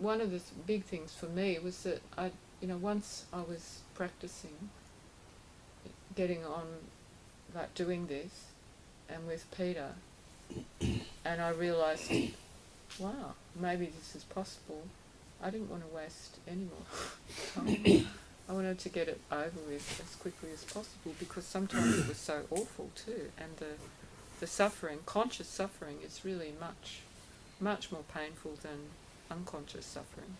one of the big things for me was that once I was practicing, getting on, like doing this, and with Peter, and I realised, wow, maybe this is possible. I didn't want to waste any more time. I wanted to get it over with as quickly as possible, because sometimes it was so awful too, and the suffering, conscious suffering, is really much more painful than unconscious suffering,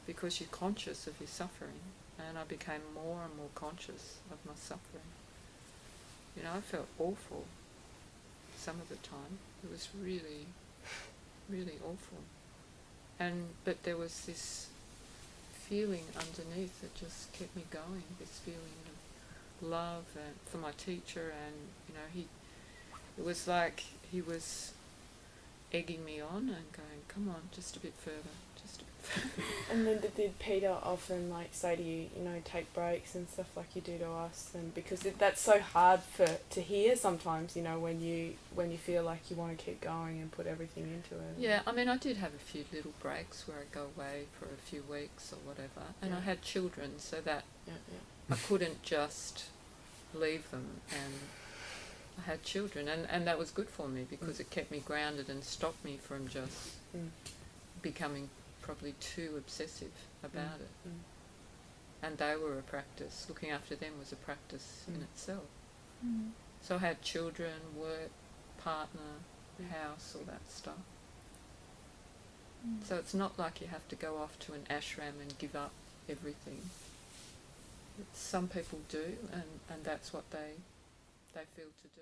because you're conscious of your suffering, and I became more and more conscious of my suffering. I felt awful some of the time. It was really, really awful. But there was this feeling underneath that just kept me going, this feeling of love and for my teacher, and it was like he was egging me on and going, come on, just a bit further, just a bit further. And then did Peter often say to you, take breaks and stuff like you do to us? And because that's so hard to hear sometimes, when you feel like you want to keep going and put everything into it. Yeah, I did have a few little breaks where I'd go away for a few weeks or whatever, and I had children, so that I couldn't just leave them, and I had children, and that was good for me, because it kept me grounded and stopped me from just becoming probably too obsessive about it. And they were a practice. Looking after them was a practice in itself. So I had children, work, partner, house, all that stuff. So it's not like you have to go off to an ashram and give up everything. Some people do, and that's what they feel to do.